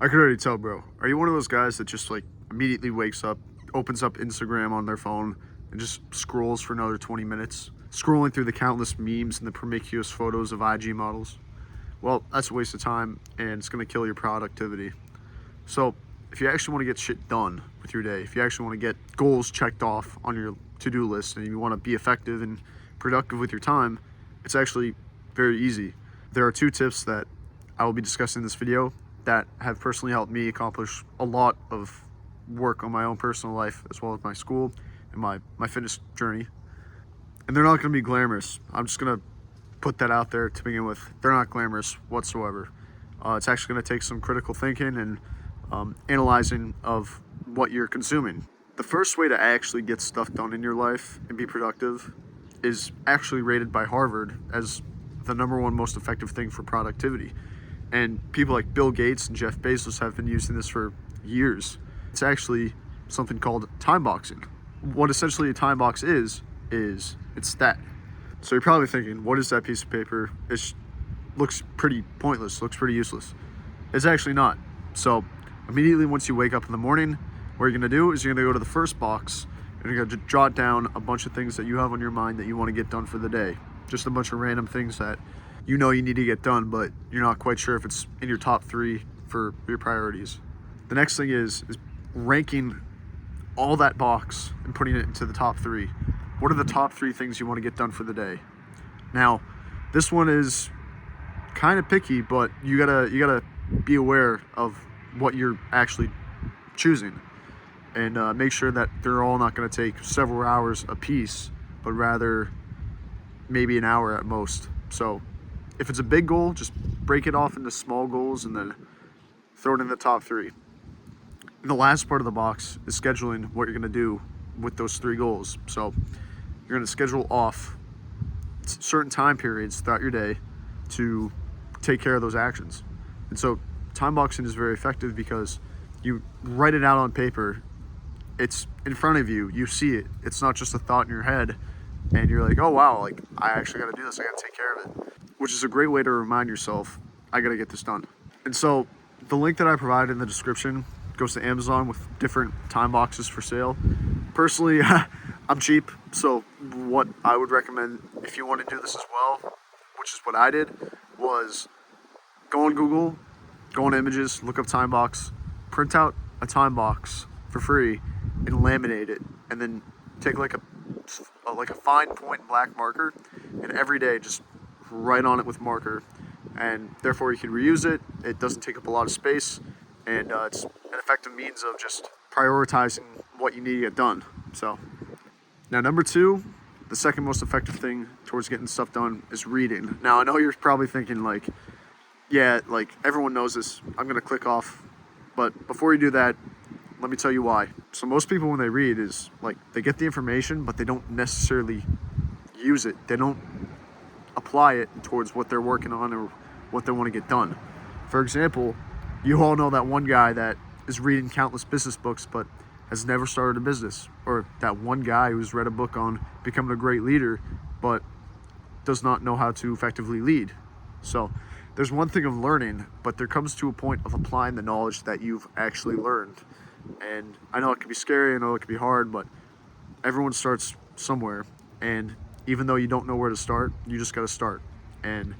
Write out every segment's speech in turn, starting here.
I could already tell, bro. Are you one of those guys that just like immediately wakes up, opens up Instagram on their phone, and just scrolls for another 20 minutes, scrolling through the countless memes and the promiscuous photos of IG models? Well, that's a waste of time and it's gonna kill your productivity. So, if you actually want to get shit done with your day, if you actually want to get goals checked off on your to-do list and you want to be effective and productive with your time, it's actually very easy. There are two tips that I will be discussing in this video that have personally helped me accomplish a lot of work on my own personal life as well as my school and my fitness journey. And they're not going to be glamorous. I'm just going to put that out there to begin with. They're not glamorous whatsoever. It's actually going to take some critical thinking and analyzing of what you're consuming. The first way to actually get stuff done in your life and be productive is actually rated by Harvard as the #1 most effective thing for productivity. And people like Bill Gates and Jeff Bezos have been using this for years. It's actually something called time boxing. What essentially a time box is it's that. So you're probably thinking, what is that piece of paper? It looks pretty pointless, looks pretty useless. It's actually not. So immediately once you wake up in the morning, what you're gonna do is you're gonna go to the first box and you're gonna jot down a bunch of things that you have on your mind that you wanna get done for the day. Just a bunch of random things that you know you need to get done, but you're not quite sure if it's in your top 3 for your priorities. The next thing is ranking all that box and putting it into the top 3. What are the top 3 things you wanna get done for the day? Now, this one is kind of picky, but you gotta be aware of what you're actually choosing and make sure that they're all not going to take several hours a piece, but rather maybe an hour at most. So if it's a big goal, just break it off into small goals and then throw it in the top 3. And the last part of the box is scheduling what you're going to do with those 3 goals. So you're going to schedule off certain time periods throughout your day to take care of those actions. And so time boxing is very effective because you write it out on paper. It's in front of you. You see it. It's not just a thought in your head and you're like, oh wow, like I actually got to do this. I got to take care of it, which is a great way to remind yourself, I got to get this done. And so the link that I provided in the description goes to Amazon with different time boxes for sale. Personally, I'm cheap. So what I would recommend if you want to do this as well, which is what I did, was go on Google, go on images, look up time box, print out a time box for free and laminate it, and then take like a fine point black marker and every day just write on it with marker, and therefore you can reuse it. It doesn't take up a lot of space, and it's an effective means of just prioritizing what you need to get done. So now #2, the second most effective thing towards getting stuff done is reading. Now I know you're probably thinking like, yeah, like everyone knows this, I'm gonna click off. But before you do that, let me tell you why. So most people when they read is like they get the information, but they don't necessarily use it. They don't apply it towards what they're working on or what they want to get done. For example, you all know that one guy that is reading countless business books but has never started a business, or that one guy who's read a book on becoming a great leader but does not know how to effectively lead. So there's one thing of learning, but there comes to a point of applying the knowledge that you've actually learned. And I know it can be scary, I know it can be hard, but everyone starts somewhere. And even though you don't know where to start, you just got to start. And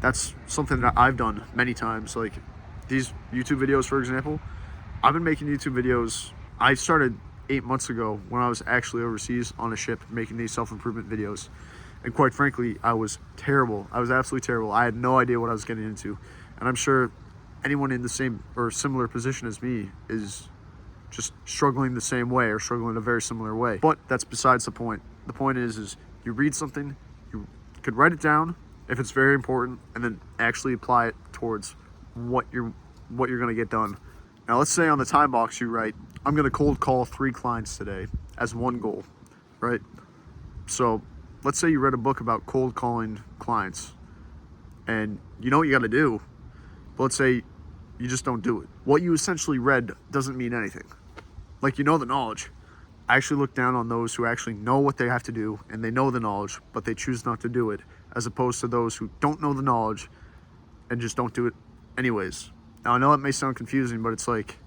that's something that I've done many times. Like these YouTube videos, for example, I've been making YouTube videos. I started 8 months ago when I was actually overseas on a ship making these self-improvement videos. And quite frankly, I was terrible. I was absolutely terrible. I had no idea what I was getting into. And I'm sure anyone in the same or similar position as me is just struggling the same way or struggling in a very similar way. But that's besides the point. The point is you read something, you could write it down if it's very important, and then actually apply it towards what you're gonna get done. Now let's say on the time box you write, I'm gonna cold call 3 clients today as one goal, right? So let's say you read a book about cold calling clients and you know what you got to do, but let's say you just don't do it. What you essentially read doesn't mean anything. Like, you know the knowledge. I actually look down on those who actually know what they have to do and they know the knowledge, but they choose not to do it, as opposed to those who don't know the knowledge and just don't do it anyways. Now, I know that may sound confusing, but it's like,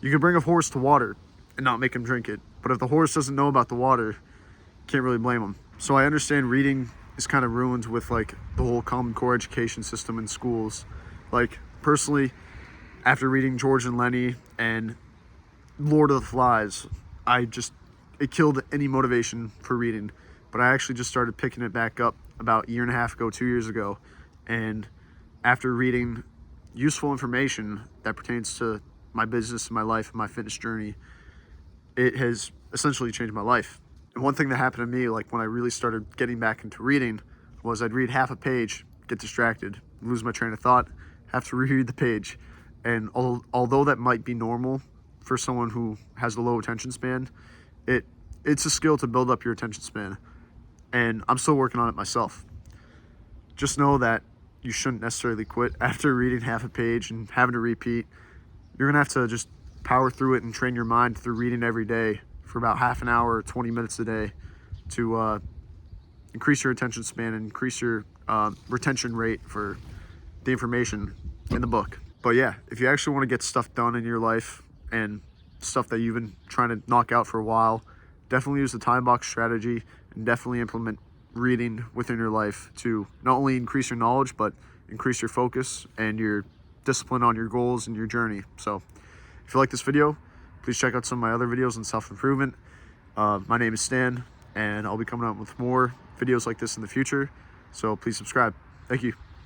you can bring a horse to water and not make him drink it. But if the horse doesn't know about the water, can't really blame him. So I understand reading is kind of ruined with like the whole Common Core education system in schools. Like, personally, after reading George and Lenny and Lord of the Flies, it killed any motivation for reading. But I actually just started picking it back up about a year and a half ago, 2 years ago. And after reading useful information that pertains to my business and my life and my fitness journey, it has essentially changed my life. And one thing that happened to me, like when I really started getting back into reading, was I'd read half a page, get distracted, lose my train of thought, have to reread the page. And although that might be normal for someone who has a low attention span, it's a skill to build up your attention span. And I'm still working on it myself. Just know that you shouldn't necessarily quit after reading half a page and having to repeat. You're gonna have to just power through it and train your mind through reading every day for about half an hour or 20 minutes a day to increase your attention span and increase your retention rate for the information in the book. But yeah, if you actually want to get stuff done in your life and stuff that you've been trying to knock out for a while, definitely use the time box strategy and definitely implement reading within your life to not only increase your knowledge, but increase your focus and your discipline on your goals and your journey. So if you like this video, please check out some of my other videos on self-improvement. My name is Stan, and I'll be coming out with more videos like this in the future. So please subscribe. Thank you.